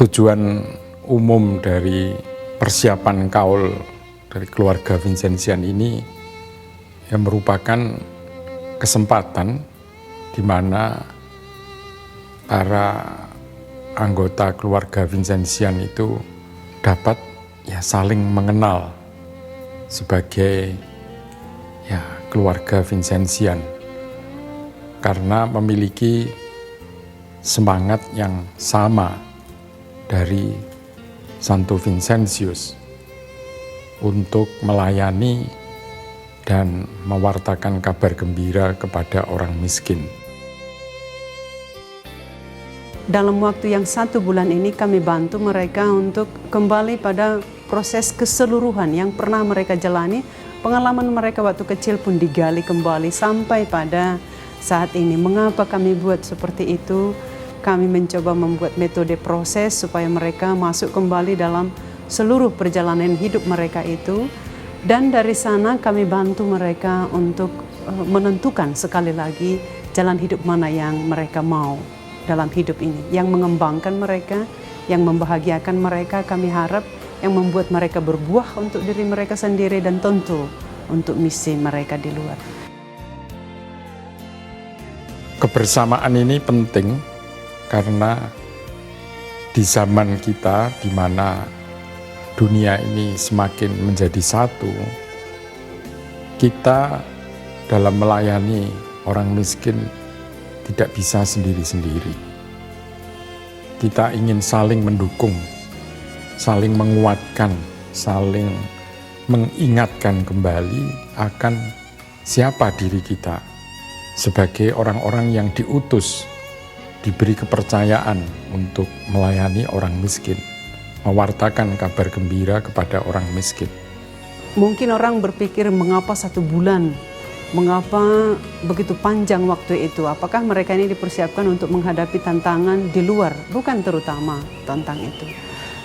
Tujuan umum dari persiapan kaul dari keluarga Vincentian ini yang merupakan kesempatan di mana para anggota keluarga Vincentian itu dapat saling mengenal sebagai keluarga Vincentian karena memiliki semangat yang sama dari Santo Vincentius untuk melayani dan mewartakan kabar gembira kepada orang miskin. Dalam waktu yang 1 bulan ini kami bantu mereka untuk kembali pada proses keseluruhan yang pernah mereka jalani. Pengalaman mereka waktu kecil pun digali kembali sampai pada saat ini. Mengapa kami buat seperti itu? Kami mencoba membuat metode proses supaya mereka masuk kembali dalam seluruh perjalanan hidup mereka itu. Dan dari sana kami bantu mereka untuk menentukan sekali lagi jalan hidup mana yang mereka mau dalam hidup ini. Yang mengembangkan mereka, yang membahagiakan mereka, kami harap yang membuat mereka berbuah untuk diri mereka sendiri dan tentu untuk misi mereka di luar. Kebersamaan ini penting karena di zaman kita di mana dunia ini semakin menjadi satu, kita dalam melayani orang miskin tidak bisa sendiri-sendiri. Kita ingin saling mendukung, saling menguatkan, saling mengingatkan kembali akan siapa diri kita sebagai orang-orang yang diutus, diberi kepercayaan untuk melayani orang miskin, mewartakan kabar gembira kepada orang miskin. Mungkin orang berpikir mengapa 1 bulan, mengapa begitu panjang waktu itu? Apakah mereka ini dipersiapkan untuk menghadapi tantangan di luar? Bukan terutama tentang itu.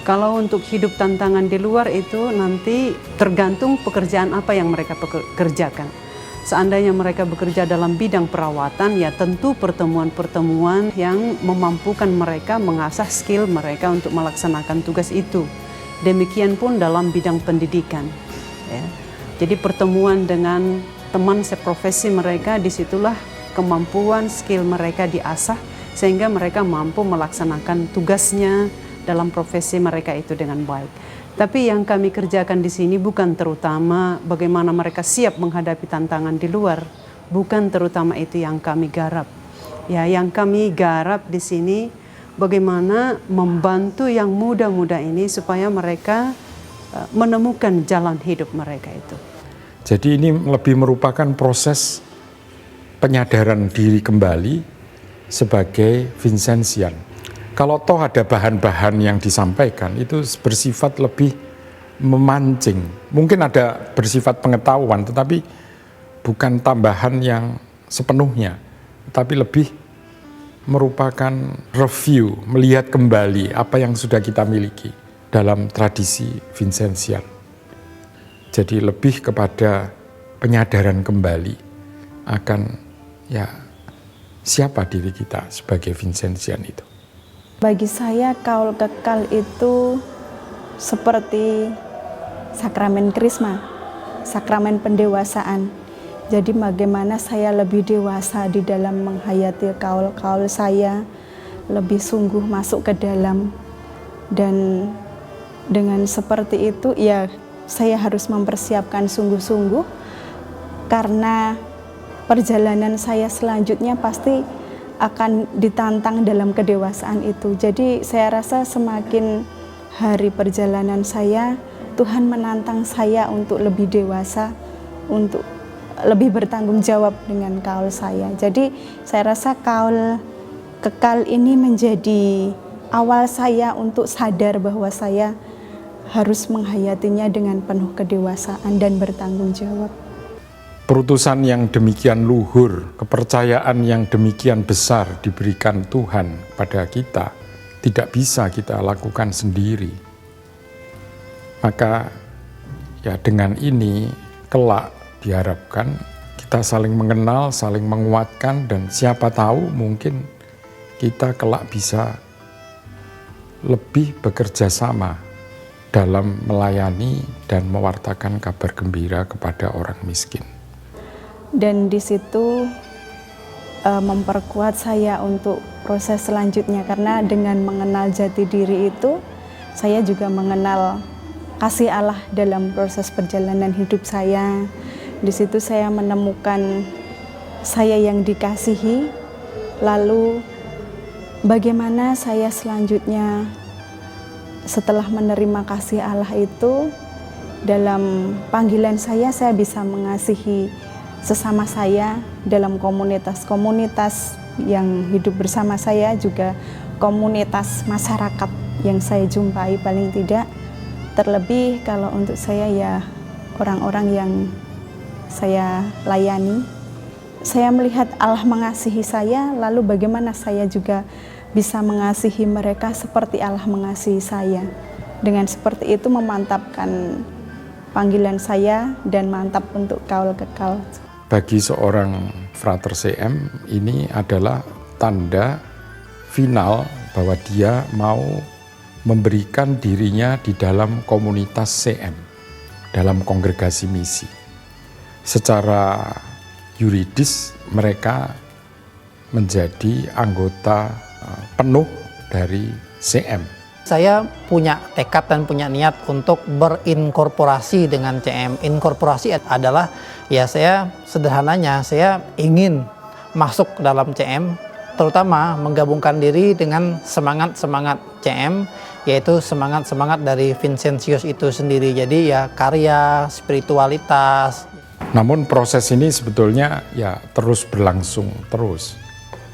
Kalau untuk hidup tantangan di luar itu nanti tergantung pekerjaan apa yang mereka kerjakan. Seandainya mereka bekerja dalam bidang perawatan, ya tentu pertemuan-pertemuan yang memampukan mereka mengasah skill mereka untuk melaksanakan tugas itu. Demikian pun dalam bidang pendidikan. Ya. Jadi pertemuan dengan teman seprofesi mereka, disitulah kemampuan skill mereka diasah sehingga mereka mampu melaksanakan tugasnya dalam profesi mereka itu dengan baik. Tapi yang kami kerjakan di sini bukan terutama bagaimana mereka siap menghadapi tantangan di luar, bukan terutama itu yang kami garap. Ya, yang kami garap di sini bagaimana membantu yang muda-muda ini supaya mereka menemukan jalan hidup mereka itu. Jadi ini lebih merupakan proses penyadaran diri kembali sebagai Vincentian. Kalau toh ada bahan-bahan yang disampaikan itu bersifat lebih memancing. Mungkin ada bersifat pengetahuan tetapi bukan tambahan yang sepenuhnya. Tapi lebih merupakan review, melihat kembali apa yang sudah kita miliki dalam tradisi Vincentian. Jadi lebih kepada penyadaran kembali akan siapa diri kita sebagai Vincentian itu. Bagi saya kaul kekal itu seperti sakramen krisma, sakramen pendewasaan. Jadi bagaimana saya lebih dewasa di dalam menghayati kaul-kaul saya, lebih sungguh masuk ke dalam. Dan dengan seperti itu ya saya harus mempersiapkan sungguh-sungguh karena perjalanan saya selanjutnya pasti akan ditantang dalam kedewasaan itu. Jadi saya rasa semakin hari perjalanan saya, Tuhan menantang saya untuk lebih dewasa, untuk lebih bertanggung jawab dengan kaul saya. Jadi saya rasa kaul kekal ini menjadi awal saya untuk sadar bahwa saya harus menghayatinya dengan penuh kedewasaan dan bertanggung jawab. Perutusan yang demikian luhur, kepercayaan yang demikian besar diberikan Tuhan pada kita, tidak bisa kita lakukan sendiri. Maka dengan ini kelak diharapkan kita saling mengenal, saling menguatkan, dan siapa tahu mungkin kita kelak bisa lebih bekerja sama dalam melayani dan mewartakan kabar gembira kepada orang miskin. Dan di situ memperkuat saya untuk proses selanjutnya, karena dengan mengenal jati diri itu saya juga mengenal kasih Allah dalam proses perjalanan hidup saya. Di situ saya menemukan saya yang dikasihi, lalu bagaimana saya selanjutnya setelah menerima kasih Allah itu, dalam panggilan saya bisa mengasihi sesama saya dalam komunitas-komunitas yang hidup bersama saya, juga komunitas masyarakat yang saya jumpai paling tidak. Terlebih kalau untuk saya ya orang-orang yang saya layani, saya melihat Allah mengasihi saya, lalu bagaimana saya juga bisa mengasihi mereka seperti Allah mengasihi saya. Dengan seperti itu memantapkan panggilan saya dan mantap untuk kaul kekal. Bagi seorang frater CM, ini adalah tanda final bahwa dia mau memberikan dirinya di dalam komunitas CM, dalam kongregasi misi. Secara yuridis mereka menjadi anggota penuh dari CM. Saya punya tekad dan punya niat untuk berinkorporasi dengan CM. Inkorporasi adalah ya saya sederhananya saya ingin masuk dalam CM, terutama menggabungkan diri dengan semangat-semangat CM, yaitu semangat-semangat dari Vincentius itu sendiri. Jadi ya karya, spiritualitas. Namun proses ini sebetulnya ya terus berlangsung terus.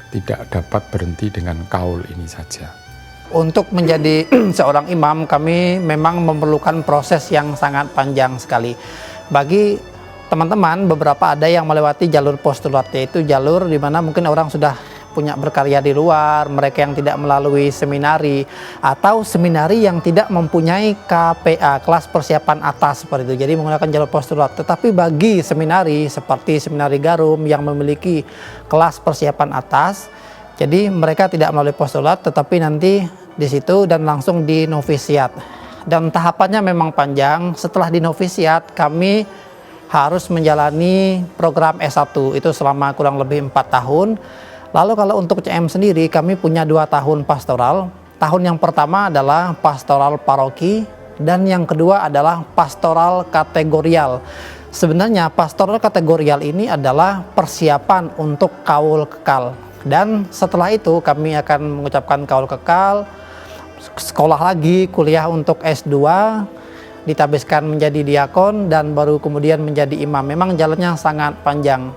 Tidak dapat berhenti dengan kaul ini saja. Untuk menjadi seorang imam, kami memang memerlukan proses yang sangat panjang sekali. Bagi teman-teman, beberapa ada yang melewati jalur postulat, yaitu jalur di mana mungkin orang sudah punya berkarya di luar, mereka yang tidak melalui seminari, atau seminari yang tidak mempunyai KPA, kelas persiapan atas seperti itu, jadi menggunakan jalur postulat. Tetapi bagi seminari seperti Seminari Garum yang memiliki kelas persiapan atas, jadi mereka tidak melalui postulat, tetapi nanti di situ dan langsung di novisiat. Dan tahapannya memang panjang. Setelah di novisiat, kami harus menjalani program S1 itu selama kurang lebih 4 tahun. Lalu kalau untuk CM sendiri, kami punya 2 tahun pastoral. Tahun yang pertama adalah pastoral paroki, dan yang kedua adalah pastoral kategorial. Sebenarnya pastoral kategorial ini adalah persiapan untuk kaul kekal. Dan setelah itu kami akan mengucapkan kaul kekal, sekolah lagi, kuliah untuk S2, ditabiskan menjadi diakon, dan baru kemudian menjadi imam. Memang jalannya sangat panjang.